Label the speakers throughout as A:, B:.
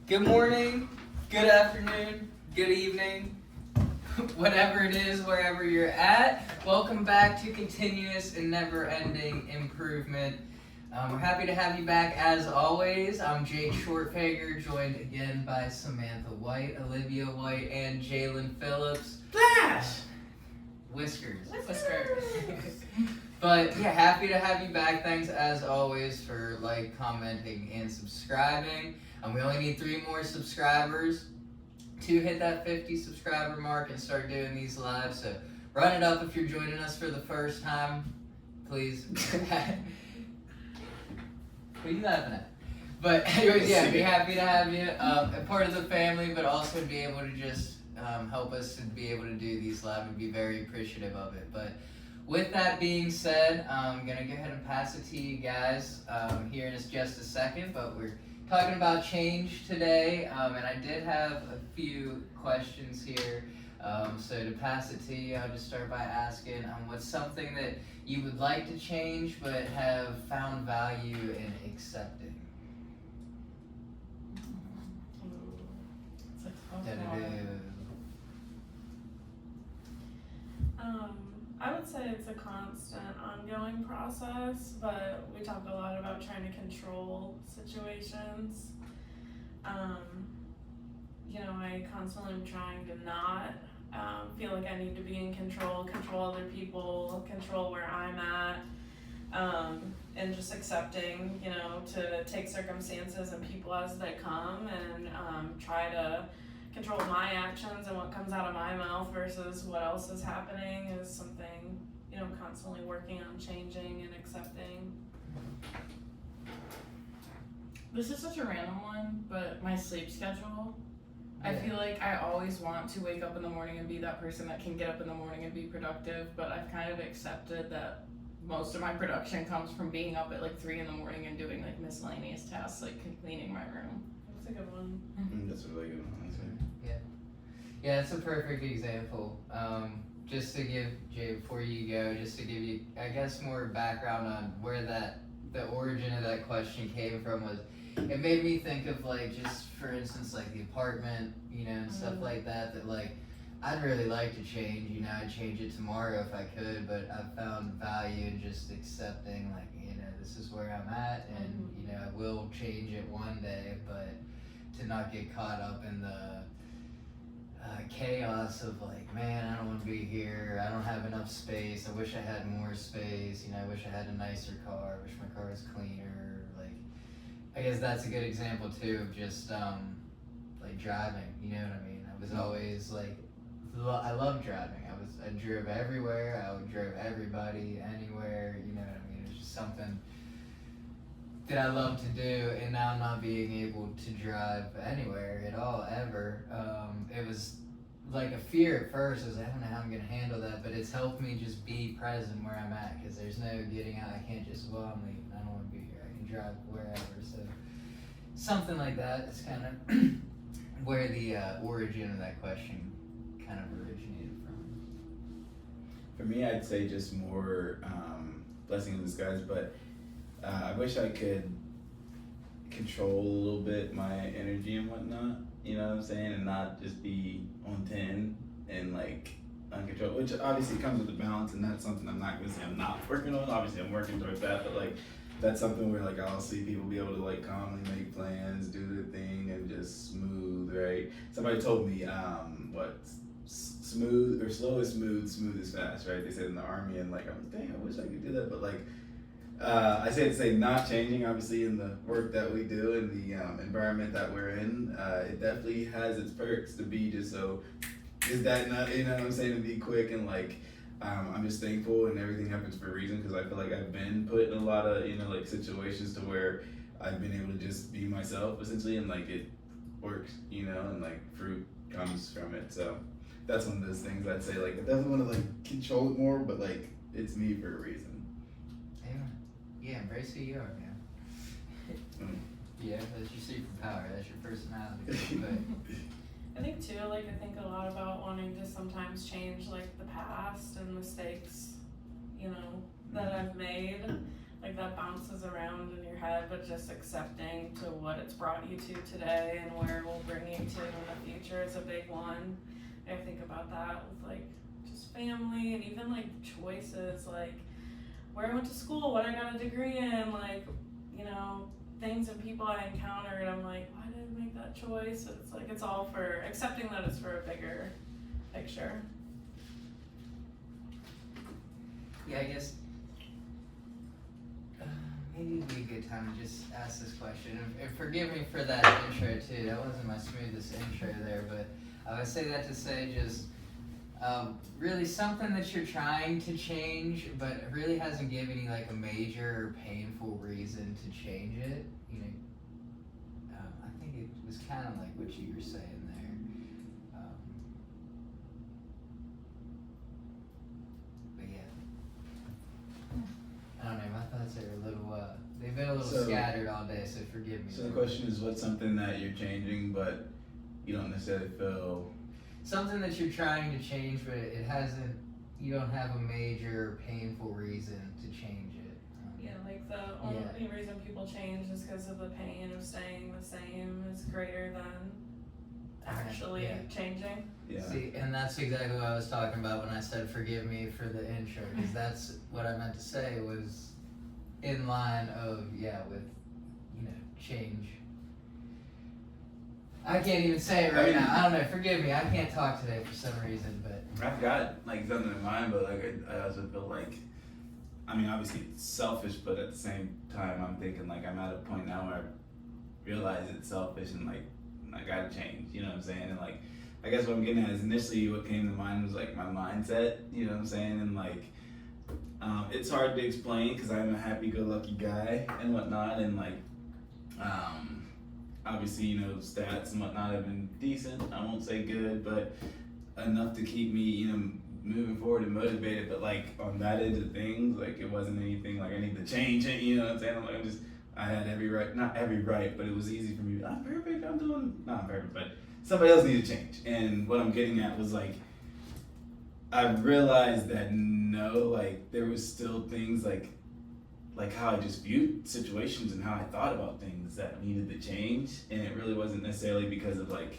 A: Good morning, good afternoon, good evening, whatever it is, wherever you're at. Welcome back to Continuous and Never-Ending Improvement. We're happy to have you back as always. I'm Jake Shortfager, joined again by Samantha White, Olivia White, and Jalen Phillips.
B: Flash!
A: Whiskers.
B: Whiskers.
A: But yeah, happy to have you back. Thanks as always for commenting, and subscribing. We only need 3 more subscribers to hit that 50 subscriber mark and start doing these lives. So run it up if you're joining us for the first time, please. What are you laughing at? But anyways, yeah, be happy to have you a part of the family, but also be able to just help us to be able to do these live and be very appreciative of it. But with that being said, I'm going to go ahead and pass it to you guys here in just a second, but we're talking about change today, and I did have a few questions here. So to pass it to you, I'll just start by asking what's something that you would like to change but have found value in accepting?
B: It's a tough one. I would say it's a constant, ongoing process, but we talk a lot about trying to control situations. I constantly am trying to not feel like I need to be in control other people, control where I'm at, and just accepting, to take circumstances and people as they come and try to control my actions and what comes out of my mouth versus what else is happening is something, constantly working on changing and accepting.
C: This is such a random one, but my sleep schedule. I feel like I always want to wake up in the morning and be that person that can get up in the morning and be productive, but I've kind of accepted that most of my production comes from being up at 3 in the morning and doing miscellaneous tasks like cleaning my room.
B: That's a good one.
D: That's a really good one, honestly.
A: Yeah, it's a perfect example. Just to give, Jay, before you go, just to give you, I guess, more background on where the origin of that question came from was, it made me think of just for instance, the apartment, and stuff like that, I'd really like to change, I'd change it tomorrow if I could, but I've found value in just accepting, this is where I'm at, and, I will change it one day, but to not get caught up in the chaos of man, I don't want to be here, I don't have enough space, I wish I had more space, I wish I had a nicer car, I wish my car was cleaner, I guess that's a good example too of just driving, you know what I mean? I was always I love driving, I drove everywhere, I drove everybody, anywhere, you know what I mean? It was just something that I love to do, and now not being able to drive anywhere at all, ever, it was a fear at first. I was I don't know how I'm going to handle that, but it's helped me just be present where I'm at, because there's no getting out. I can't just, I'm leaving, I don't want to be here, I can drive wherever, so something like that is kind of where the origin of that question kind of originated from.
D: For me, I'd say just more blessing in disguise, but I wish I could control a little bit my energy and whatnot, you know what I'm saying, and not just be on 10 and uncontrolled, which obviously comes with the balance, and that's something I'm not gonna say I'm not working on. Obviously I'm working towards that, but that's something where I'll see people be able to calmly make plans, do their thing, and just smooth, right? Somebody told me smooth or slow is smooth, smooth is fast, right? They said in the Army, and I'm dang, I wish I could do that, but I say to say not changing, obviously, in the work that we do and the environment that we're in, it definitely has its perks to be just so, is that not, you know what I'm saying, to be quick and I'm just thankful, and everything happens for a reason, because I feel like I've been put in a lot of, situations to where I've been able to just be myself, essentially, and it works, and fruit comes from it, so that's one of those things I'd say, I definitely want to control it more, but it's me for a reason.
A: Yeah, embrace who you are, man. Yeah, that's your superpower, that's your personality. But
B: I think too, I think a lot about wanting to sometimes change the past and mistakes, that I've made, that bounces around in your head, but just accepting to what it's brought you to today and where it will bring you to in the future is a big one. I think about that with like just family and even like choices, like where I went to school, what I got a degree in, like, you know, things and people I encountered. I'm like, why did I make that choice? It's like, it's all for accepting that it's for a bigger picture.
A: Yeah, I guess maybe it'd be a good time to just ask this question. And forgive me for that intro too. That wasn't my smoothest intro there, but I would say that to say just really something that you're trying to change, but really hasn't given you like a major or painful reason to change it. You know, I think it was kind of like what you were saying there. But yeah, I don't know. My thoughts are a little. They've been a little scattered all day, so forgive me.
D: So the question is, what's something that you're changing, but you don't necessarily feel
A: something that you're trying to change, but it hasn't. You don't have a major painful reason to change it.
B: Yeah, like the only reason people change is because of the pain of staying the same is greater than actually changing.
D: Yeah.
A: See, and that's exactly what I was talking about when I said forgive me for the intro, because that's what I meant to say was in line of with, you know, change. I can't even say it right now. I don't know. Forgive me. I can't talk today for some reason, but
D: I've got like something in mind, but like I also feel like, I mean, obviously it's selfish, but at the same time, I'm thinking like I'm at a point now where I realize it's selfish and like I gotta change. You know what I'm saying? And like, I guess what I'm getting at is initially what came to mind was like my mindset. You know what I'm saying? And like, it's hard to explain because I'm a happy-go-lucky guy and whatnot, and like, obviously, you know, stats and whatnot have been decent. I won't say good, but enough to keep me, you know, moving forward and motivated. But like on that end of things, like it wasn't anything like I need to change it. You know what I'm saying? I'm like, I had every right, not every right, but it was easy for me. I'm perfect. I'm doing not perfect, but somebody else needed to change. And what I'm getting at was like, I realized that no, like there was still things like how I just viewed situations and how I thought about things that needed to change. And it really wasn't necessarily because of like,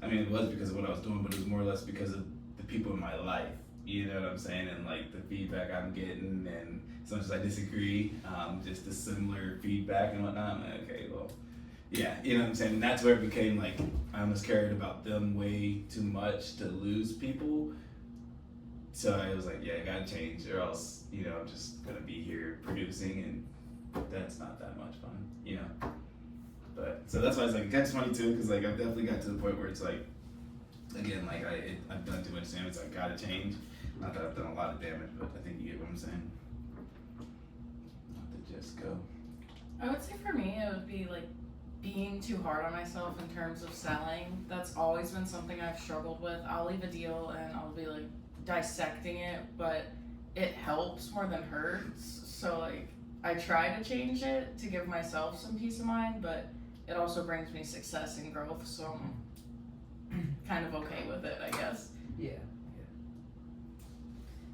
D: I mean, it was because of what I was doing, but it was more or less because of the people in my life. You know what I'm saying? And like the feedback I'm getting, and as much as I disagree, just the similar feedback and whatnot, I'm like, okay, well, yeah, you know what I'm saying? And that's where it became like, I almost cared about them way too much to lose people. So I was like, yeah, I gotta change, or else, you know, I'm just gonna be here producing, and that's not that much fun, you know. But so that's why it's like catch 22, because like I've definitely got to the point where it's like, again, like I've done too much damage, so I gotta change. Not that I've done a lot of damage, but I think you get what I'm saying. Not to just go.
C: I would say for me, it would be like being too hard on myself in terms of selling. That's always been something I've struggled with. I'll leave a deal and I'll be like dissecting it, but it helps more than hurts. So like I try to change it to give myself some peace of mind, but it also brings me success and growth, so I'm kind of okay with it, I guess.
A: yeah.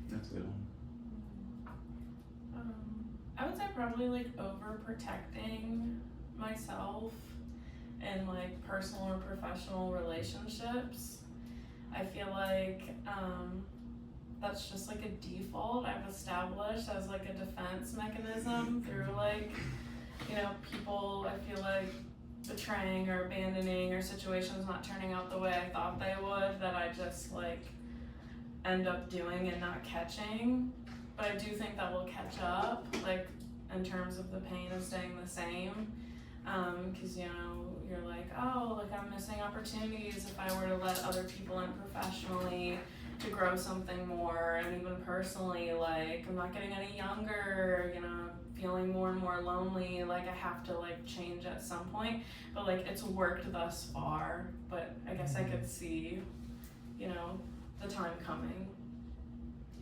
D: That's a good one.
B: I would say probably like overprotecting myself in like personal or professional relationships. I feel like that's just like a default I've established as like a defense mechanism through like, you know, people I feel like betraying or abandoning or situations not turning out the way I thought they would, that I just like end up doing and not catching. But I do think that will catch up, like in terms of the pain of staying the same. Because, you know, you're like, oh, like I'm missing opportunities if I were to let other people in professionally to grow something more, and even personally, like I'm not getting any younger, you know, feeling more and more lonely, like I have to like change at some point. But like it's worked thus far, but I guess I could see, you know, the time coming.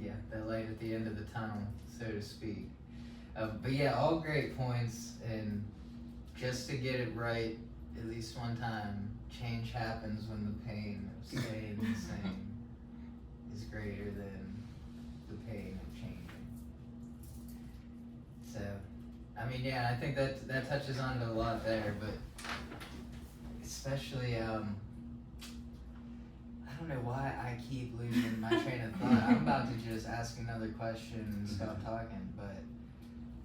A: Yeah, that light at the end of the tunnel, so to speak. But yeah, all great points, and just to get it right at least one time, change happens when the pain of staying the same is greater than the pain of changing. So, I mean, yeah, I think that touches on to a lot there, but especially, I don't know why I keep losing my train of thought. I'm about to just ask another question and stop talking, but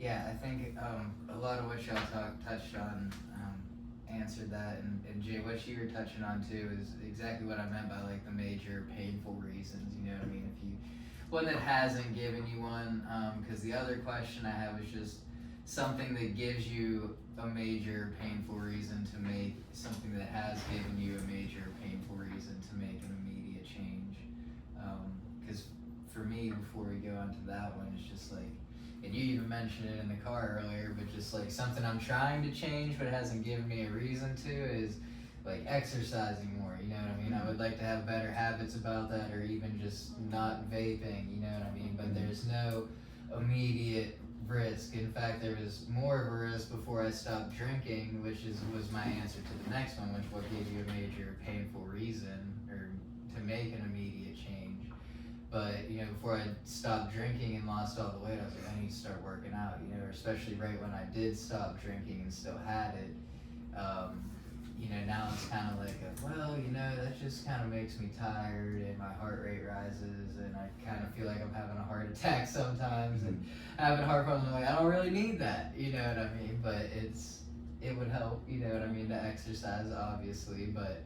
A: yeah, I think a lot of what y'all touched on answered that, and Jay, what you were touching on too is exactly what I meant by like the major painful reasons. You know what I mean? If you one that hasn't given you one, because the other question I have is just something that gives you a major painful reason to make something that has given you a major painful reason to make an immediate change. Because for me, before we go on to that one, it's just like, and you even mentioned it in the car earlier, but just like something I'm trying to change but hasn't given me a reason to is like exercising more, you know what I mean? I would like to have better habits about that, or even just not vaping, you know what I mean? But there's no immediate risk. In fact, there was more of a risk before I stopped drinking, which was my answer to the next one, which what gave you a major painful reason or to make an immediate change. But you know, before I stopped drinking and lost all the weight, I was like, I need to start working out, you know, or especially right when I did stop drinking and still had it. You know, now it's kind of like, well, you know, that just kind of makes me tired and my heart rate rises and I kind of feel like I'm having a heart attack sometimes and having heart problems. I'm like, I don't really need that, you know what I mean? But it would help, you know what I mean, to exercise, obviously. But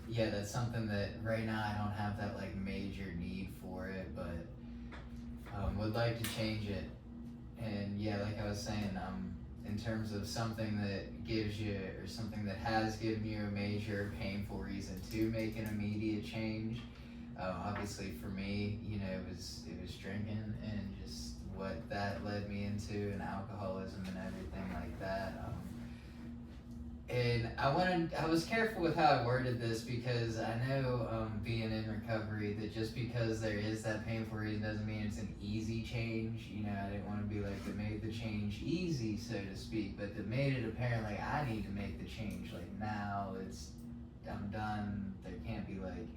A: yeah, that's something that right now I don't have that like major need for it, but would like to change it. And yeah, like I was saying, in terms of something that gives you, or something that has given you a major painful reason to make an immediate change, obviously for me, you know, it was drinking and just what that led me into, and alcoholism and everything like that. And I was careful with how I worded this because I know, being in recovery, that just because there is that painful reason doesn't mean it's an easy change. You know, I didn't want to be like, that made the change easy, so to speak, but that made it apparent like I need to make the change. Like now I'm done. There can't be like,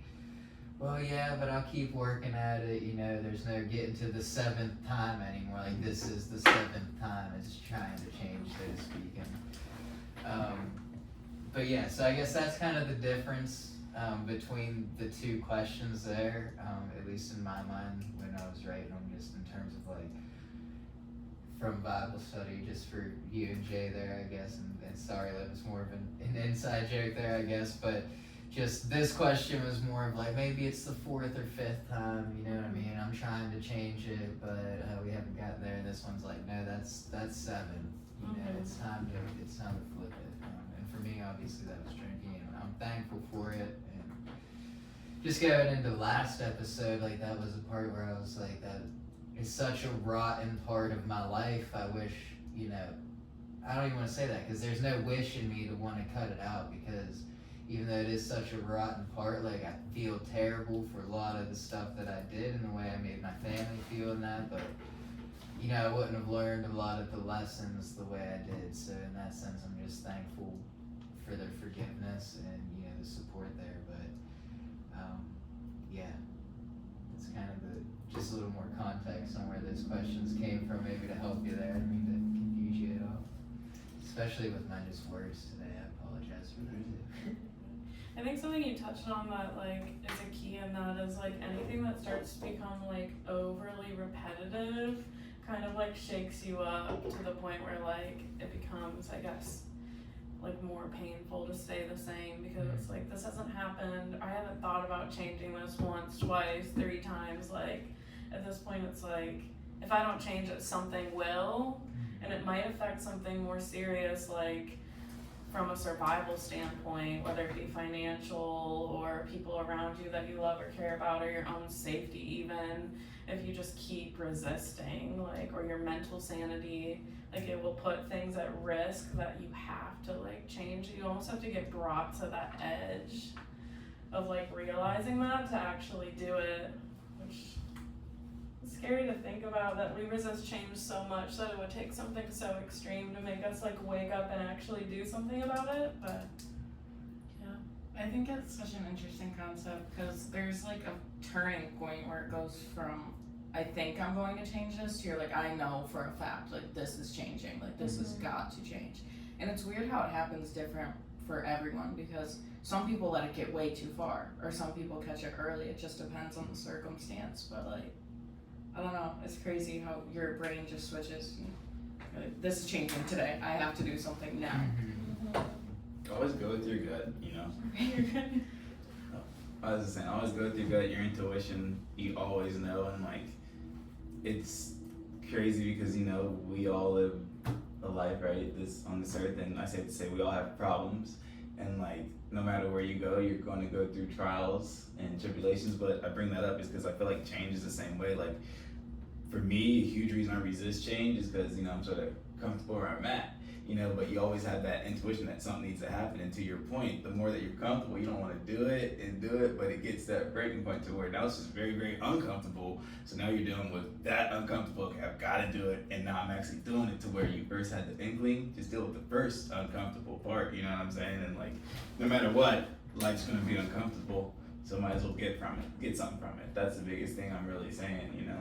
A: well, yeah, but I'll keep working at it. You know, there's no getting to the 7th time anymore. Like this is the 7th time. It's trying to change, so to speak. But yeah, so I guess that's kind of the difference between the two questions there, at least in my mind when I was writing them, just in terms of like from Bible study, just for you and Jay there, I guess, and sorry, that was more of an inside joke there, I guess, but just this question was more of like, maybe it's the 4th or 5th time, you know what I mean? I'm trying to change it, but we haven't gotten there. And this one's like, no, that's 7. You know, it's time to flip it. And for me, obviously, that was drinking, and I'm thankful for it. And just going into last episode, like that was a part where I was like, that is such a rotten part of my life. I wish, you know, I don't even want to say that because there's no wish in me to want to cut it out, because even though it is such a rotten part, like I feel terrible for a lot of the stuff that I did and the way I made my family feel in that, but you know, I wouldn't have learned a lot of the lessons the way I did. So in that sense, I'm just thankful for their forgiveness and, you know, the support there. But yeah, it's kind of just a little more context on where those questions came from, maybe to help you there. I didn't mean to confuse you at all, especially with my just words today. I apologize for that too.
B: I think something you touched on that like is a key in that is like anything that starts to become like overly repetitive kind of like shakes you up to the point where like it becomes, I guess, like more painful to stay the same, because it's like, this hasn't happened, I haven't thought about changing this once, twice, 3 times. Like at this point it's like, if I don't change it, something will, and it might affect something more serious, like from a survival standpoint, whether it be financial or people around you that you love or care about, or your own safety even. If you just keep resisting, like, or your mental sanity, like it will put things at risk that you have to like change. You almost have to get brought to that edge of like realizing that to actually do it, which is scary to think about, that we resist change so much that it would take something so extreme to make us like wake up and actually do something about it. But yeah,
C: I think it's such an interesting concept because there's like a turning point where it goes from I think I'm going to change this, to you're like, I know for a fact, like, this is changing, like, this has got to change. And it's weird how it happens different for everyone, because some people let it get way too far, or some people catch it early. It just depends on the circumstance. But like, I don't know, it's crazy how your brain just switches. Like, this is changing today, I have to do something now.
D: Always go with your gut, you know.
C: You're good.
D: I was just saying, always go with your gut, your intuition. You always know, and like, it's crazy because, you know, we all live a life, right? On this earth, and I say to say we all have problems, and like, no matter where you go, you're going to go through trials and tribulations. But I bring that up is because I feel like change is the same way. Like, for me, a huge reason I resist change is because, you know, I'm sort of comfortable where I'm at. You know, but you always have that intuition that something needs to happen. And to your point, the more that you're comfortable, you don't want to do it, but it gets that breaking point to where now it's just very, very uncomfortable. So now you're dealing with that uncomfortable, okay, I've got to do it, and now I'm actually doing it, to where you first had the inkling, just deal with the first uncomfortable part, you know what I'm saying? And like, no matter what, life's going to be uncomfortable, so might as well get something from it. That's the biggest thing I'm really saying, you know?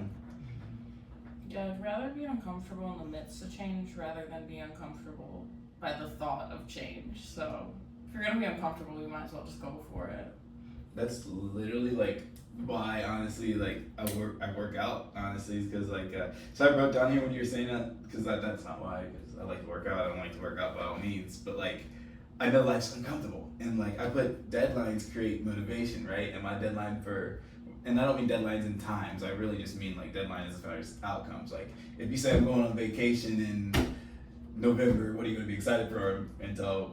C: Yeah, I'd rather be uncomfortable in the midst of change rather than be uncomfortable by the thought of change. So if you're gonna be uncomfortable, you might as well just go for it.
D: That's literally like why, honestly, like I work out, honestly, because like so I wrote down here when you were saying that, because that's not why, because I like to work out. I don't like to work out by all means, but like, I know life's uncomfortable, and like, I put deadlines create motivation, right? And my deadline and I don't mean deadlines in times, I really just mean like deadlines as far as outcomes. Like, if you say I'm going on vacation in November, what are you going to be excited for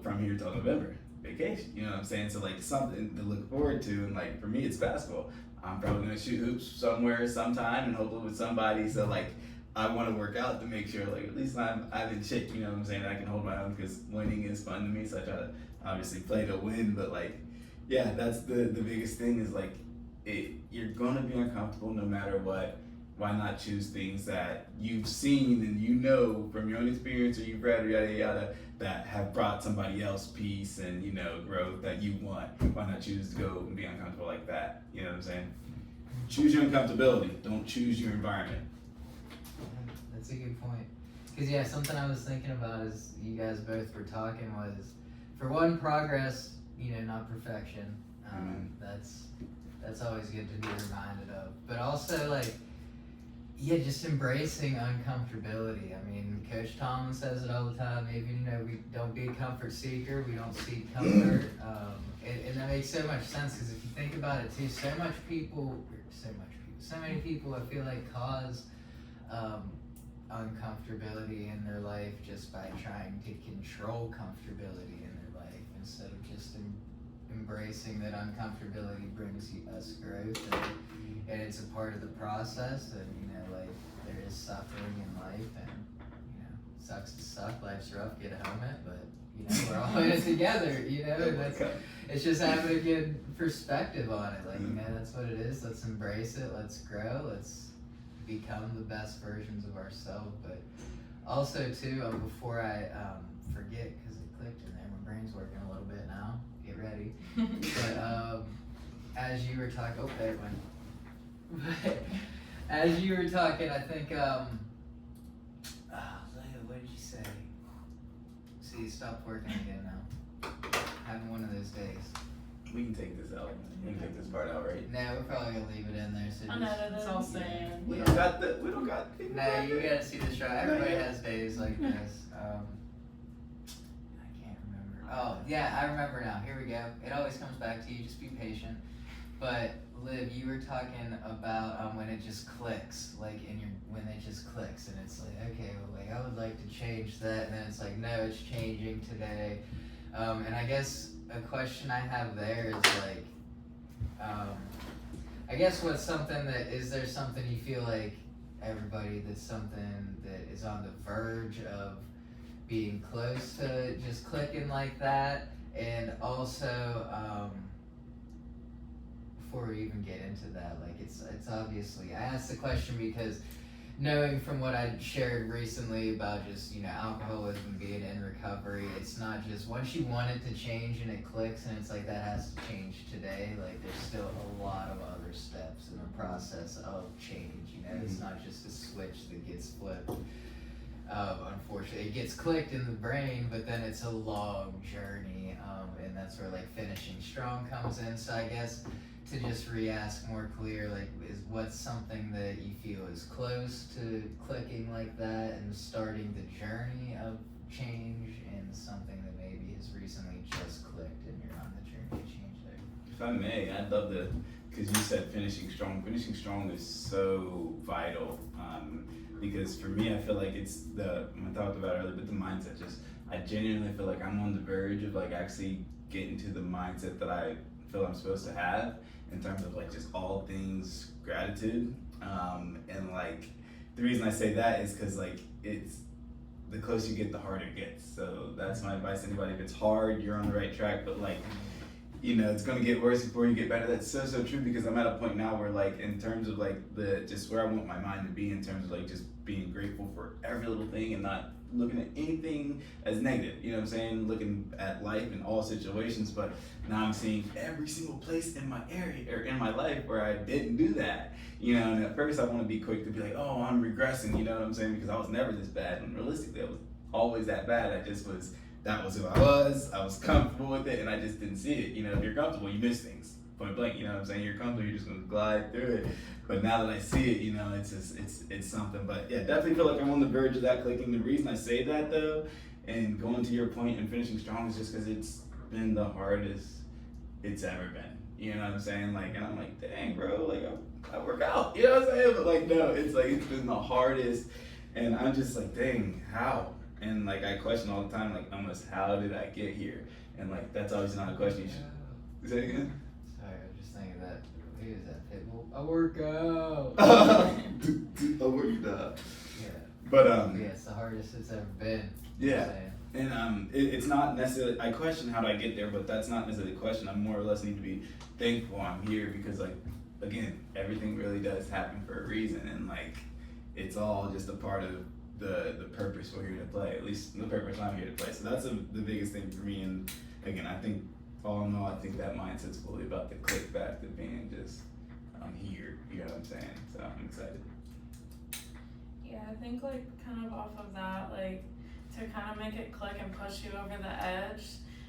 D: from here till November? Vacation, you know what I'm saying? So like, something to look forward to, and like, for me, it's basketball. I'm probably going to shoot hoops somewhere sometime, and hopefully with somebody. So like, I want to work out to make sure, like, at least I'm in shape, you know what I'm saying? I can hold my own, because winning is fun to me, so I try to obviously play to win. But like, yeah, that's the biggest thing is like, you're gonna be uncomfortable no matter what. Why not choose things that you've seen and you know from your own experience, or you've read, or yada yada, that have brought somebody else peace and, you know, growth that you want. Why not choose to go and be uncomfortable like that? You know what I'm saying? Choose your uncomfortability. Don't choose your environment.
A: That's a good point. Because yeah, something I was thinking about as you guys both were talking was, for one, progress, you know, not perfection. That's always good to be reminded of. But also, like, yeah, just embracing uncomfortability. I mean, Coach Tomlin says it all the time. Even, you know, we don't be a comfort seeker. We don't seek comfort. And that makes so much sense, because if you think about it too, so many people I feel like cause uncomfortability in their life just by trying to control comfortability in their life, instead of just embracing that uncomfortability brings us growth, and it's a part of the process. And, you know, like, there is suffering in life, and, you know, sucks to suck, life's rough, get a helmet, but, you know, we're all in it together, you know, and it's just having a good perspective on it. Like, you know, that's what it is. Let's embrace it, let's grow, let's become the best versions of ourselves. But also too, before I forget, because it clicked in there, my brain's working a little bit now, get ready. But as you were talking, oh, there it went. But as you were talking, I think, Leia, what did you say? See, it stopped working again now. Having one of those days.
D: We can take this out. We can take this part out, right?
A: No, we're probably gonna leave it in there. So
B: Unedited.
C: It's all saying.
D: We don't got people.
A: No, you gotta see the show. Everybody has days like this. I can't remember. Oh, yeah, I remember now. Here we go. It always comes back to you. Just be patient. But Liv, you were talking about when it just clicks, like when it just clicks, and it's like, okay, well, like, I would like to change that, and then it's like, no, it's changing today. And I guess a question I have there is like, I guess what's something that, is there something you feel like everybody, that's something that is on the verge of being close to just clicking like that? And also, before we even get into that, like, it's obviously, I asked the question because knowing from what I shared recently about just, you know, alcoholism being in recovery, it's not just once you want it to change and it clicks and it's like that has to change today, like there's still a lot of other steps in the process of change, you know, it's not just a switch that gets flipped. Unfortunately, it gets clicked in the brain, but then it's a long journey, and that's where like finishing strong comes in. So I guess to just re-ask more clear, like, is what's something that you feel is close to clicking like that and starting the journey of change, and something that maybe has recently just clicked and you're on the journey to change there?
D: If I may, I'd love to, because you said finishing strong. Finishing strong is so vital. Because for me, I feel like it's I talked about it earlier, but the mindset. Just I genuinely feel like I'm on the verge of like actually getting to the mindset that I feel I'm supposed to have in terms of like just all things gratitude. And like the reason I say that is because like it's the closer you get, the harder it gets. So that's my advice to anybody. If it's hard, you're on the right track, but like, you know, it's gonna get worse before you get better. That's so true, because I'm at a point now where like in terms of like just where I want my mind to be in terms of like just being grateful for every little thing and not looking at anything as negative, you know what I'm saying? Looking at life in all situations, but now I'm seeing every single place in my area or in my life where I didn't do that, you know, and at first I want to be quick to be like, oh, I'm regressing, you know what I'm saying? Because I was never this bad, and realistically I was always that bad. That was who I was comfortable with it, and I just didn't see it. You know, if you're comfortable, you miss things, point blank, you know what I'm saying? You're comfortable, you're just gonna glide through it. But now that I see it, you know, it's something. But yeah, definitely feel like I'm on the verge of that clicking. The reason I say that though, and going to your point and finishing strong, is just because it's been the hardest it's ever been. You know what I'm saying? Like, and I'm like, dang, bro, like I work out. You know what I'm saying? But like, no, it's like it's been the hardest, and I'm just like, dang, how? And like I question all the time, like almost, how did I get here? And like that's obviously not a question you should say again.
A: Sorry, I was just thinking that. Who is that? Pitbull? I work out.
D: I worked out.
A: Yeah.
D: But
A: Yeah, it's the hardest it's ever been.
D: Yeah. And it's not necessarily, I question how did I get there, but that's not necessarily the question. I more or less need to be thankful I'm here, because like, again, everything really does happen for a reason, and like it's all just a part of the purpose we're here to play, at least the purpose I'm here to play. So that's the biggest thing for me. And again, I think all in all, I think that mindset's fully about the click back to being just, I'm here, you know what I'm saying? So I'm excited.
B: Yeah, I think like kind of off of that, like to kind of make it click and push you over the edge,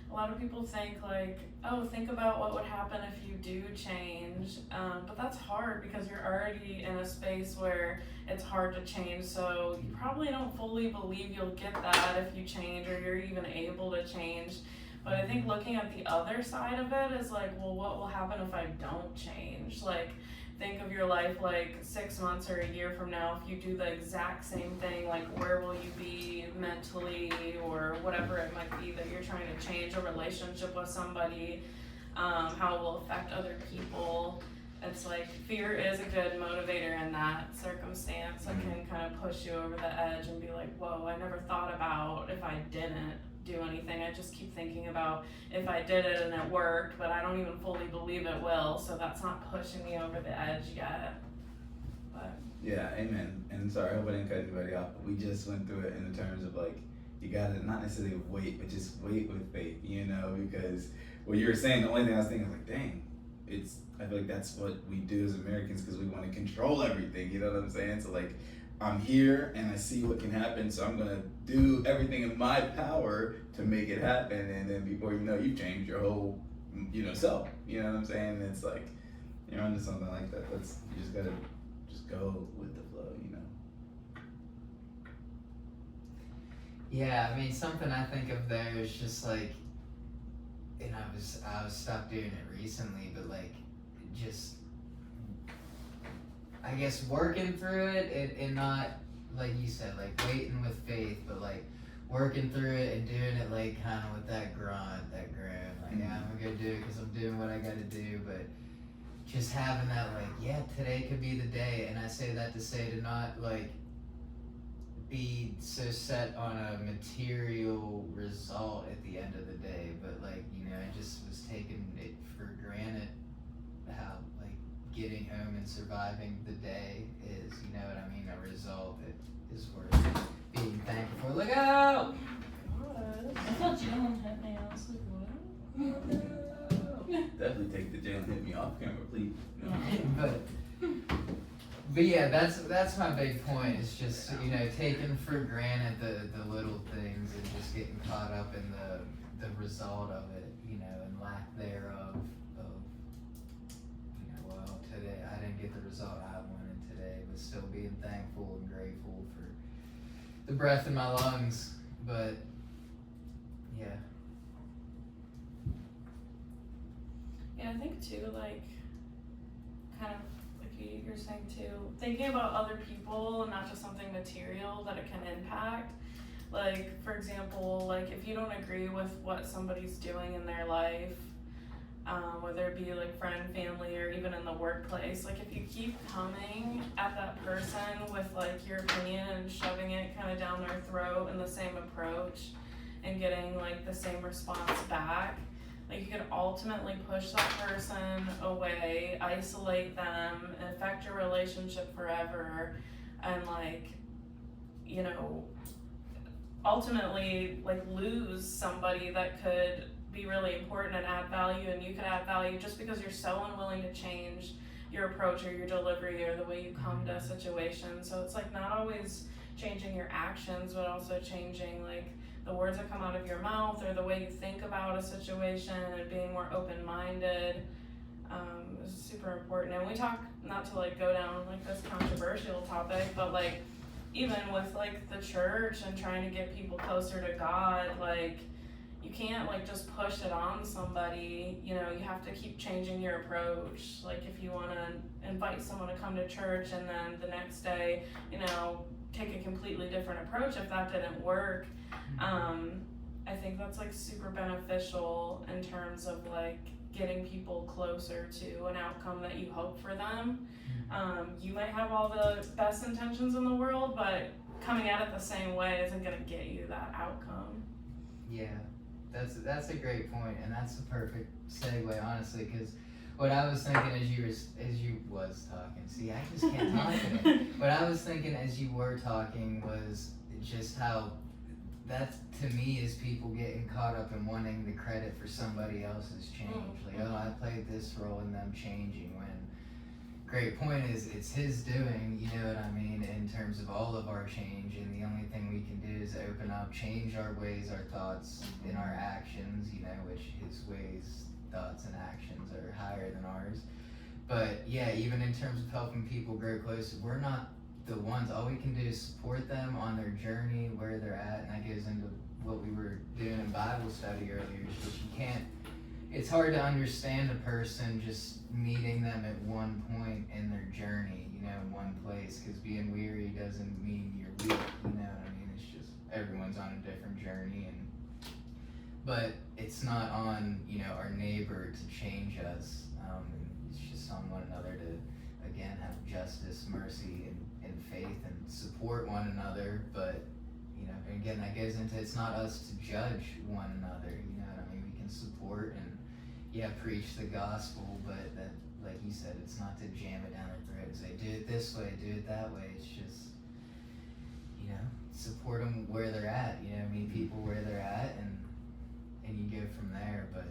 B: a lot of people think like, oh, think about what would happen if you do change, but that's hard because you're already in a space where it's hard to change, so you probably don't fully believe you'll get that if you change or you're even able to change. But I think looking at the other side of it is like, well, what will happen if I don't change? Like, think of your life like 6 months or a year from now. If you do the exact same thing, like where will you be mentally, or whatever it might be that you're trying to change, a relationship with somebody, how it will affect other people. It's like fear is a good motivator in that circumstance. It can kind of push you over the edge and be like, whoa, I never thought about if I didn't do anything. I just keep thinking about if I did it and it worked, but I don't even fully believe it will, so that's not pushing me over the edge yet. But
D: Yeah, amen. And sorry, I hope I didn't cut anybody off, but we just went through it in terms of like, you gotta not necessarily wait, but just wait with faith, you know, because what you were saying, the only thing I was thinking was like, dang, I feel like that's what we do as Americans, because we want to control everything, you know what I'm saying? So like, I'm here and I see what can happen, so I'm gonna do everything in my power to make it happen, and then before you know, you've changed your whole, you know, self. You know what I'm saying? And it's like, you're onto something like that. You just gotta just go with the flow, you know.
A: Yeah, I mean, something I think of there is just like, and I was stopped doing it recently, but like, just, I guess working through it and not, like you said, like waiting with faith, but like working through it and doing it like kind of with that grunt, that grin, like, yeah, I'm gonna do it because I'm doing what I gotta do, but just having that like, yeah, today could be the day. And I say that to say to not like be so set on a material result at the end of the day, but like, you know, I just was taking it for granted how like getting home and and surviving the day is, you know what I mean, a result that is worth being thankful for. Look out!
C: I thought Jalen hit me. I was like, what?
D: Definitely take the Jalen hit me off camera, please.
A: But yeah, that's my big point. It's just, you know, taking for granted the little things and just getting caught up in the result of it, you know, and lack thereof of, you know, well, today I didn't get the result I wanted today, but still being thankful and grateful for the breath in my lungs. But yeah.
B: Yeah, I think too, like, kind of like you're saying too, thinking about other people and not just something material that it can impact. Like, for example, like if you don't agree with what somebody's doing in their life, whether it be like friend, family, or even in the workplace, like if you keep coming at that person with like your opinion and shoving it kind of down their throat in the same approach and getting like the same response back, like you could ultimately push that person away, isolate them, and affect your relationship forever, and like, you know, ultimately like lose somebody that could be really important and add value, and you could add value just because you're so unwilling to change your approach or your delivery or the way you come to a situation. So it's like not always changing your actions, but also changing like the words that come out of your mouth or the way you think about a situation, and being more open-minded is super important. And we talk, not to like go down like this controversial topic, but like even with like the church and trying to get people closer to God, like you can't like just push it on somebody, you know, you have to keep changing your approach. Like if you want to invite someone to come to church and then the next day, you know, take a completely different approach if that didn't work, I think that's like super beneficial in terms of like getting people closer to an outcome that you hope for them. You might have all the best intentions in the world, but coming at it the same way isn't gonna get you that outcome.
A: Yeah, that's a great point, and that's the perfect segue, honestly, because what I was thinking as you was talking, see, I just can't talk today. What I was thinking as you were talking was just how that to me is people getting caught up in wanting the credit for somebody else's change. Like, oh, I played this role in them changing, when great point is it's his doing, you know what I mean, in terms of all of our change, and the only thing we can do is open up, change our ways, our thoughts, and our actions, you know, which his ways, thoughts, and actions are higher than ours. But yeah, even in terms of helping people grow closer, we're not the ones. All we can do is support them on their journey, where they're at, and that goes into what we were doing in Bible study earlier, is you can't, it's hard to understand a person just meeting them at one point in their journey, you know, in one place, because being weary doesn't mean you're weak, you know what I mean? It's just everyone's on a different journey, but it's not on, you know, our neighbor to change us. It's just on one another to, again, have justice, mercy, and faith, and support one another. But, you know, again, that goes into, it's not us to judge one another, you know what I mean? We can support and, yeah, preach the gospel, but that, like you said, it's not to jam it down their throat and say, do it this way, do it that way. It's just, you know, support them where they're at, you know, meet people where they're at, and you go from there. But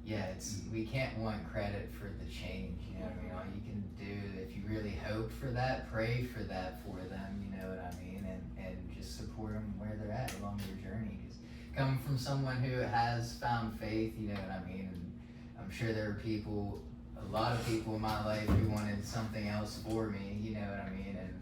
A: yeah, it's, we can't want credit for the change, you know what I mean? All you can do, if you really hope for that, pray for that for them, you know what I mean? And just support them where they're at along their journey. 'Cause coming from someone who has found faith, you know what I mean? And I'm sure there are people, a lot of people in my life who wanted something else for me, you know what I mean? And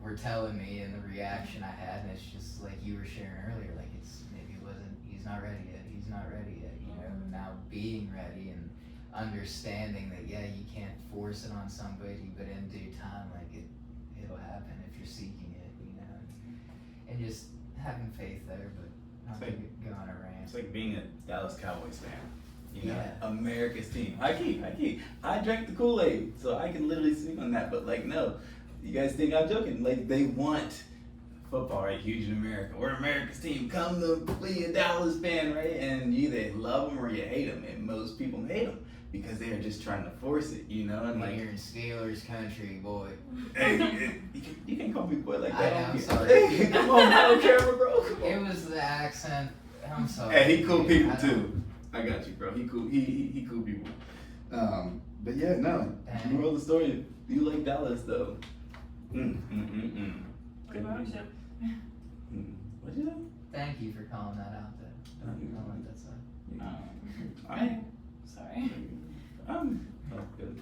A: were telling me, and the reaction I had, and it's just like you were sharing earlier, like it's, maybe it wasn't, he's not ready yet, you know, now being ready and understanding that, yeah, you can't force it on somebody, but in due time, like it'll happen if you're seeking it, you know, and just having faith there, but not to go on a rant.
D: It's like being a Dallas Cowboys fan. You know,
A: Yeah.
D: America's team. High key. I drank the Kool-Aid, so I can literally speak on that. But like, no, you guys think I'm joking? Like, they want football, right? Huge in America. We're America's team. Come to be a Dallas fan, right? And you either love them or you hate them. And most people hate them. because they are just trying to force it, you know, and like
A: you're in Steelers country, boy.
D: hey, you can't call me boy like that.
A: I know, I'm
D: Hey,
A: sorry.
D: come on, man, on camera, bro. Come on.
A: It was the accent. I'm sorry.
D: Hey, he cool
A: dude.
D: people
A: I don't-
D: too. I got you, bro. He cool. He cool people. But yeah, no.
A: Dang.
D: Moral of the story: you like Dallas though.
B: What about you?
D: What'd you say?
A: Thank you for calling that out, though. Don't let that say.
D: I'm,
C: Sorry.
D: oh, good.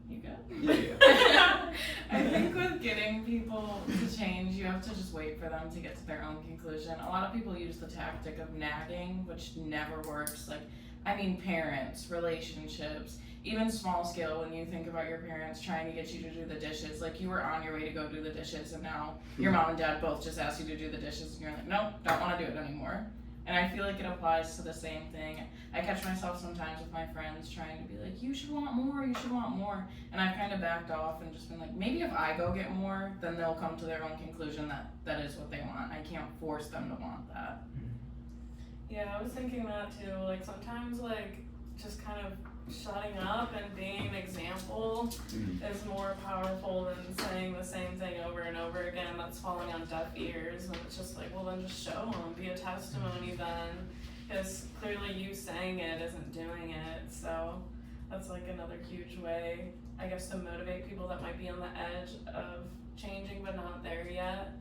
C: You good?
D: Yeah.
C: I think with getting people to change, you have to just wait for them to get to their own conclusion. A lot of people use the tactic of nagging, which never works. Like, I mean, parents, relationships, even small scale when you think about your parents trying to get you to do the dishes. Like, you were on your way to go do the dishes, and now your mom and dad both just asked you to do the dishes, and you're like, nope, don't want to do it anymore. And I feel like it applies to the same thing. I catch myself sometimes with my friends trying to be like, you should want more, you should want more. And I've kind of backed off and just been like, maybe if I go get more, then they'll come to their own conclusion that that is what they want. I can't force them to want that.
B: Yeah, I was thinking that too. Like sometimes, like just kind of shutting up and being an example is more powerful than saying the same thing over and over again. That's falling on deaf ears, and it's just like, well, then just show them, be a testimony then, because clearly you saying it isn't doing it. So that's like another huge way, I guess, to motivate people that might be on the edge of changing but not there yet.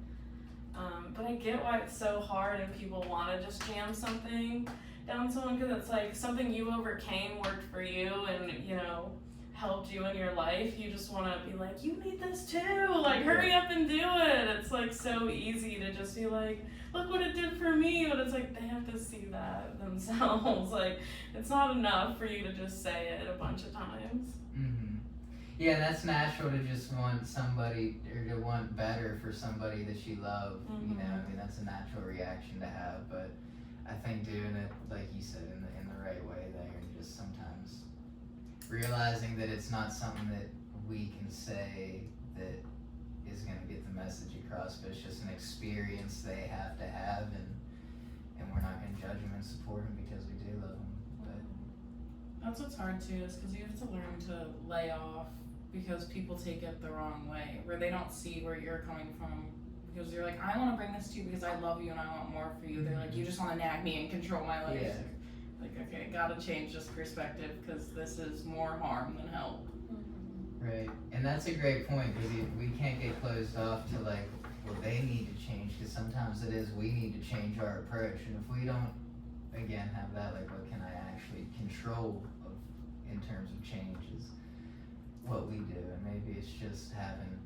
B: But I get why it's so hard and people want to just jam something down someone, because it's like something you overcame worked for you and, you know, helped you in your life. You just want to be like, you need this too, like hurry up and do it. It's like so easy to just be like, look what it did for me, but it's like they have to see that themselves. Like it's not enough for you to just say it a bunch of times.
A: Yeah, that's natural to just want somebody, or to want better for somebody that you love. You know, I mean, that's a natural reaction to have, but I think doing it, like you said, in the right way there, and just sometimes realizing that it's not something that we can say that is going to get the message across, but it's just an experience they have to have, and we're not going to judge them and support them because we do love them. But
C: That's what's hard too, is because you have to learn to lay off, because people take it the wrong way, where they don't see where you're coming from. Because you're like, I want to bring this to you because I love you and I want more for you. They're like, you just want to nag me and control my life.
A: Yeah.
C: Like, okay, gotta change this perspective because this is more harm than help.
A: right, and that's a great point, because we can't get closed off to like, well, they need to change, because sometimes it is we need to change our approach, and if we don't, again, have that, like, what can I actually control of in terms of change is what we do, and maybe it's just having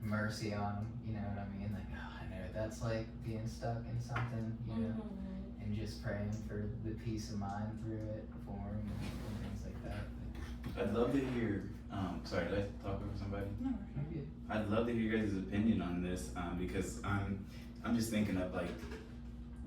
A: mercy on them, you know what I mean? Like, oh, I know that's like being stuck in something, you know, and just praying for the peace of mind through it for them and things like that.
D: I'd love to hear. Sorry, did I talk over somebody?
C: No,
A: You're good.
D: I'd love to hear your guys' opinion on this, because I'm just thinking of like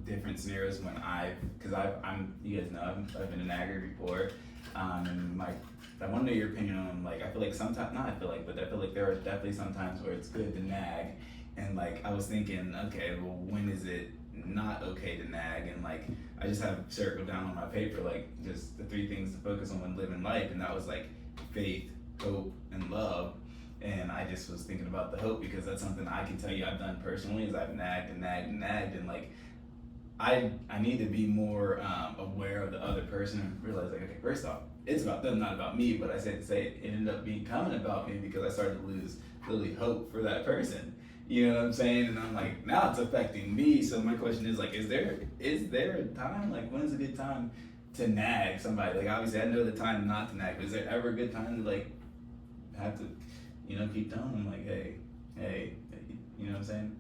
D: different scenarios when I'm you guys know I've been a nagger before, and like I want to know your opinion on, like, I feel like sometimes, not I feel like, but I feel like there are definitely some times where it's good to nag, and like I was thinking, okay, well, when is it not okay to nag? And like I just have circled down on my paper like just the 3 things to focus on when living life, and that was like faith, hope, and love. And I just was thinking about the hope, because that's something I can tell you I've done personally, is I've nagged and nagged and nagged, and like I need to be more aware of the other person and realize, like, okay, first off, it's about them, not about me. But I said to say it ended up becoming about me, because I started to lose really hope for that person. You know what I'm saying? And I'm like, now it's affecting me. So my question is, like, is there a time, like, when is a good time to nag somebody? Like, obviously I know the time not to nag, but is there ever a good time to like have to, you know, keep telling them like, hey, you know what I'm saying?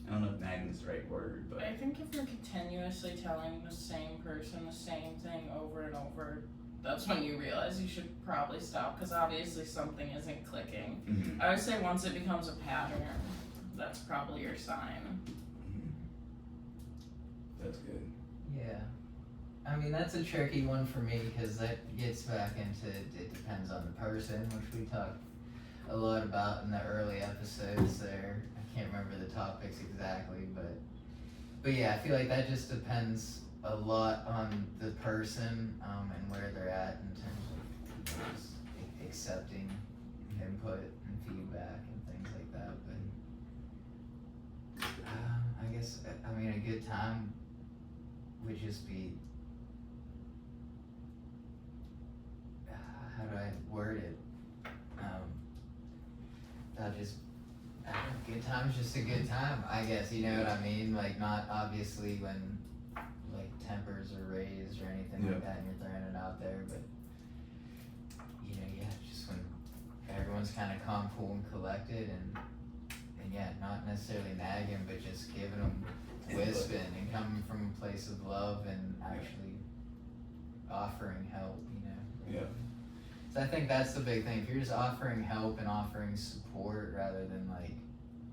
D: I don't know if nagging is the right word, but
C: I think if you're continuously telling the same person the same thing over and over, that's when you realize you should probably stop, because obviously something isn't clicking. I would say once it becomes a pattern, that's probably your sign.
D: That's good.
A: Yeah. I mean, that's a tricky one for me, because that gets back into, it depends on the person, which we talked a lot about in the early episodes there. I can't remember the topics exactly, but yeah, I feel like that just depends a lot on the person, and where they're at in terms just accepting input and feedback and things like that. But I guess I mean a good time would just be how do I word it? That just I don't know, good time's just a good time, I guess. You know what I mean? Like not obviously when like tempers are raised or anything like that, and you're throwing it out there, but you know, yeah, just when everyone's kind of calm, cool, and collected, and yeah, not necessarily nagging, but just giving them wisdom and coming from a place of love and actually offering help, you know.
D: Yeah.
A: So I think that's the big thing. If you're just offering help and offering support rather than like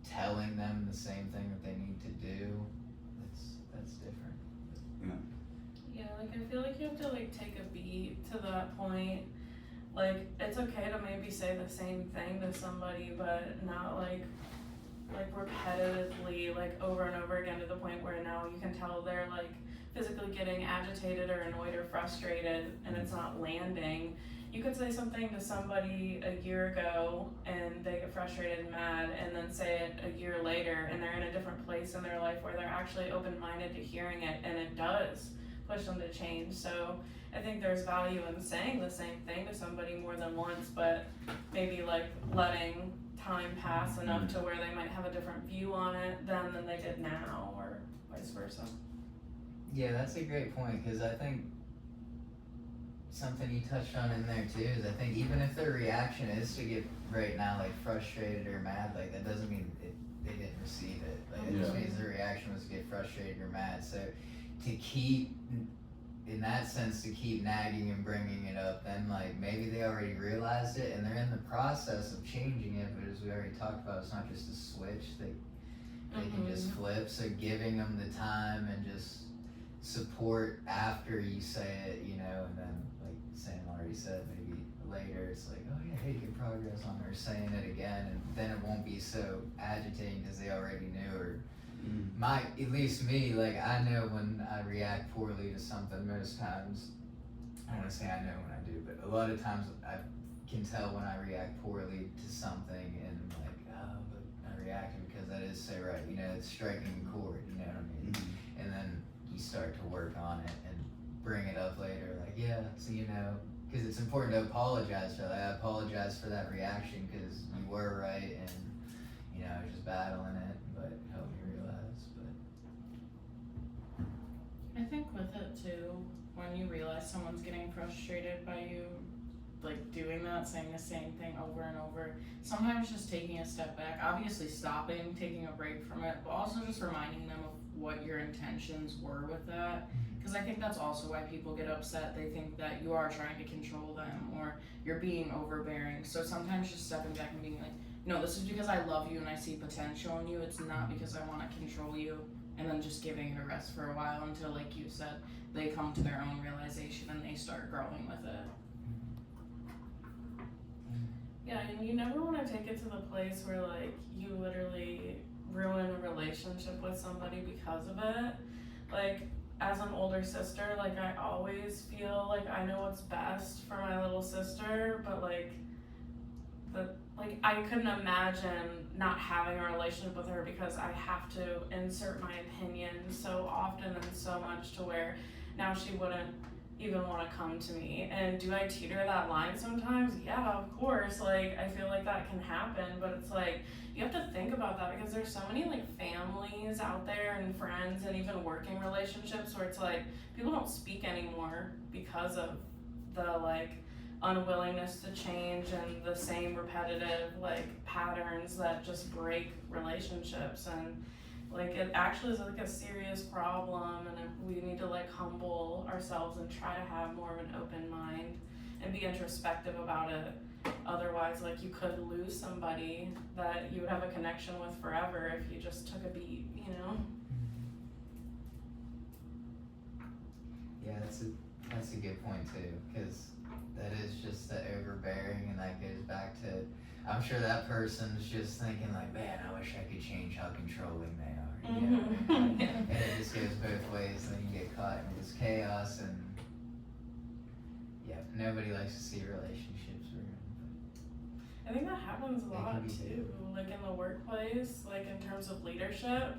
A: telling them the same thing that they need to do, that's different.
B: Yeah, like I feel like you have to like take a beat to that point. Like it's okay to maybe say the same thing to somebody, but not like repetitively, like over and over again to the point where now you can tell they're like physically getting agitated or annoyed or frustrated and it's not landing. You could say something to somebody a year ago and they get frustrated and mad, and then say it a year later and they're in a different place in their life where they're actually open-minded to hearing it, and it does push them to change. So I think there's value in saying the same thing to somebody more than once, but maybe like letting time pass enough to where they might have a different view on it then than they did now, or vice versa.
A: Yeah, that's a great point, because I think something you touched on in there too is I think even if their reaction is to get right now like frustrated or mad, like that doesn't mean they didn't receive it. Like it just means their reaction was to get frustrated or mad. So to keep, in that sense, to keep nagging and bringing it up, then like maybe they already realized it and they're in the process of changing it. But as we already talked about, it's not just a switch. They can just flip. So giving them the time and just support after you say it, you know, and then like Sam already said, maybe later it's like, oh yeah, hey, good progress on her, saying it again, and then it won't be so agitating because they already knew. Or at least me, like I know when I react poorly to something most times. I don't want to say I know when I do, but a lot of times I can tell when I react poorly to something, and I'm like, oh, but I reacted because that is so right, you know, it's striking a chord, you know what I mean? And then you start to work on it and bring it up later, like, yeah, so you know, because it's important to apologize for that. I apologize for that reaction because you were right, and you know, I was just battling it, but it helped me realize. But
C: I think with it too, when you realize someone's getting frustrated by you, like doing that, saying the same thing over and over, sometimes just taking a step back, obviously stopping, taking a break from it, but also just reminding them of what your intentions were with that. Because I think that's also why people get upset. They think that you are trying to control them or you're being overbearing. So sometimes just stepping back and being like, no, this is because I love you and I see potential in you. It's not because I want to control you. And then just giving it a rest for a while until, like you said, they come to their own realization and they start growing with it.
B: Yeah, and you never want to take it to the place where like you literally ruin a relationship with somebody because of it. Like as an older sister, like I always feel like I know what's best for my little sister, but like I couldn't imagine not having a relationship with her because I have to insert my opinion so often and so much to where now she wouldn't even want to come to me. And do I teeter that line sometimes? Yeah, of course. Like I feel like that can happen, but it's like you have to think about that because there's so many like families out there and friends and even working relationships where it's like people don't speak anymore because of the like unwillingness to change and the same repetitive like patterns that just break relationships. And like it actually is like a serious problem, and we need to like humble ourselves and try to have more of an open mind and be introspective about it. Otherwise, like you could lose somebody that you would have a connection with forever if you just took a beat, you know?
A: yeah, that's a good point too, because that is just the overbearing, and that goes back to, I'm sure that person's just thinking like, man, I wish I could change how controlling they are, you know? And it just goes both ways, and then you get caught in this chaos, and yeah, nobody likes to see relationships ruined.
B: I think that happens a
A: They
B: lot
A: can be
B: too, like in the workplace, like in terms of leadership.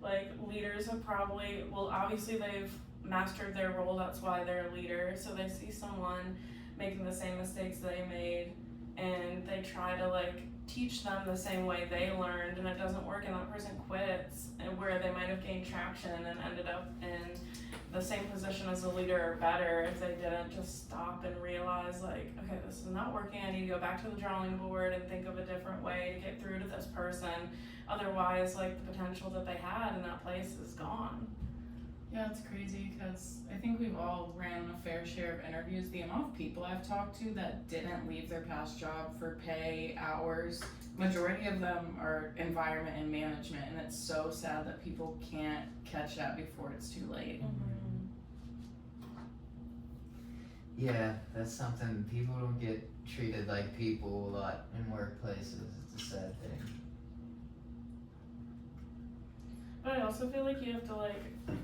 B: Like leaders have probably, well, obviously they've mastered their role, that's why they're a leader. So they see someone making the same mistakes they made and they try to like teach them the same way they learned, and it doesn't work, and that person quits, and where they might have gained traction and ended up in the same position as a leader or better if they didn't just stop and realize like, okay, this is not working, I need to go back to the drawing board and think of a different way to get through to this person. Otherwise, like, the potential that they had in that place is gone.
C: Yeah, it's crazy because I think we've all ran a fair share of interviews. The amount of people I've talked to that didn't leave their past job for pay, hours, majority of them are environment and management, and it's so sad that people can't catch that before it's too late.
A: Yeah, that's something, people don't get treated like people a lot in workplaces. It's a sad thing.
B: But I also feel like you have to like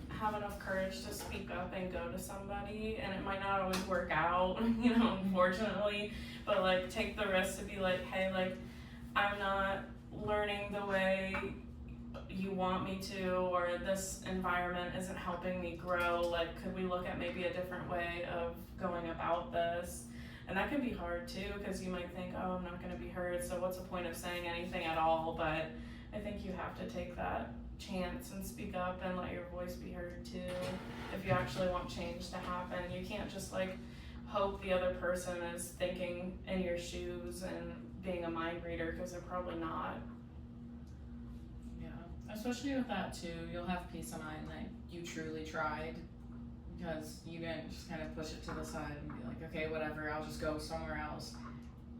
B: have enough courage to speak up and go to somebody, and it might not always work out, you know, unfortunately, but like take the risk to be like, hey, like, I'm not learning the way you want me to, or this environment isn't helping me grow, like, could we look at maybe a different way of going about this? And that can be hard too, because you might think, oh, I'm not going to be heard, so what's the point of saying anything at all? But I think you have to take that chance and speak up and let your voice be heard too, if you actually want change to happen. You can't just like hope the other person is thinking in your shoes and being a mind reader, because they're probably not.
C: Yeah, especially with that too, you'll have peace of mind that you truly tried, because you didn't just kind of push it to the side and be like, okay, whatever, I'll just go somewhere else.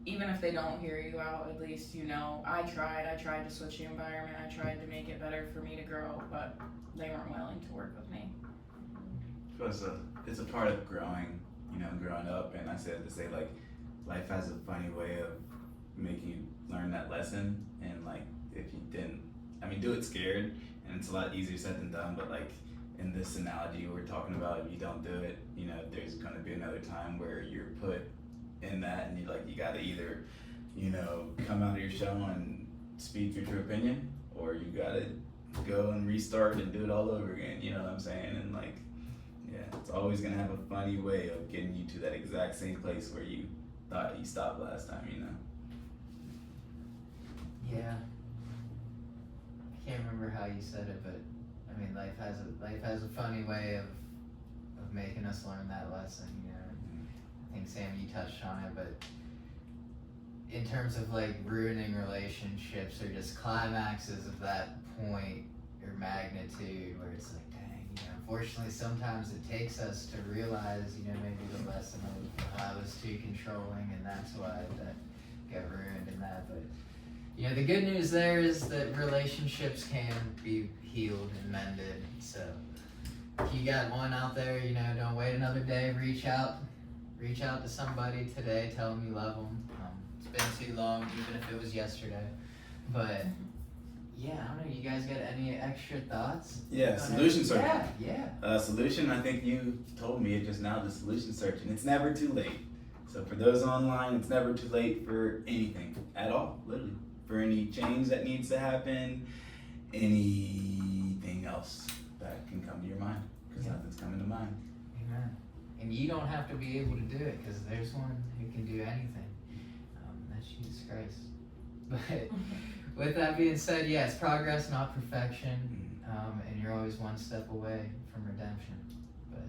C: Even if they don't hear you out, at least you know, I tried to switch the environment, I tried to make it better for me to grow, but they weren't willing to work with me.
D: So it's a part of growing, you know, growing up, and I said to say like, life has a funny way of making you learn that lesson, and like, if you didn't, I mean, do it scared, and it's a lot easier said than done, but like, in this analogy we're talking about, if you don't do it, you know, there's gonna be another time where you're put in that, and you gotta either, you know, come out of your shell and speak your true opinion, or you gotta go and restart and do it all over again, you know what I'm saying? And like, yeah, it's always gonna have a funny way of getting you to that exact same place where you thought you stopped last time, you know?
A: Yeah. I can't remember how you said it, but I mean, life has a funny way of making us learn that lesson, you know. I think Sam, you touched on it, but in terms of like ruining relationships or just climaxes of that point or magnitude where it's like, dang, you know, unfortunately sometimes it takes us to realize, you know, maybe the lesson of I was too controlling and that's why that got ruined in that. But you know, the good news there is that relationships can be healed and mended. So if you got one out there, you know, don't wait another day, reach out to somebody today, tell them you love them. It's been too long, even if it was yesterday. But yeah, I don't know, you guys got any extra thoughts?
D: Yeah, solution search.
A: Yeah.
D: Solution, I think you told me it just now, the solution search, and it's never too late. So for those online, it's never too late for anything at all, literally. For any change that needs to happen, anything else that can come to your mind, because nothing's coming to mind.
A: Amen. And you don't have to be able to do it, because there's one who can do anything. That's Jesus Christ. But with that being said, yeah, it's progress, not perfection. And you're always one step away from redemption. But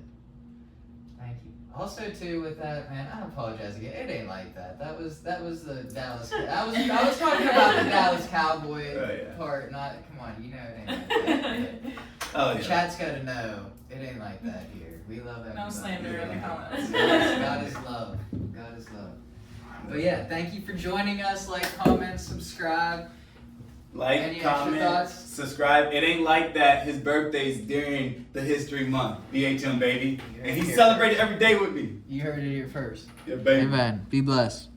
A: thank you. Also, too, with that, man, I apologize again. It ain't like that. That was the Dallas. I was talking about the Dallas Cowboy part. Not, come on, you know it ain't like that.
D: Oh yeah.
A: Chat's got to know it ain't like that here. We love everybody.
C: No slander in the comments.
A: God is love. God is love. But yeah, thank you for joining us. Like, comment, subscribe.
D: Like,
A: Any extra
D: comment,
A: thoughts?
D: subscribe. It ain't like that. His birthday's during the History Month. BHM, baby.
A: You heard
D: And
A: it
D: he
A: here
D: celebrated
A: first.
D: every day with me.
A: You heard it here first.
D: Yeah, baby.
A: Amen. Be blessed.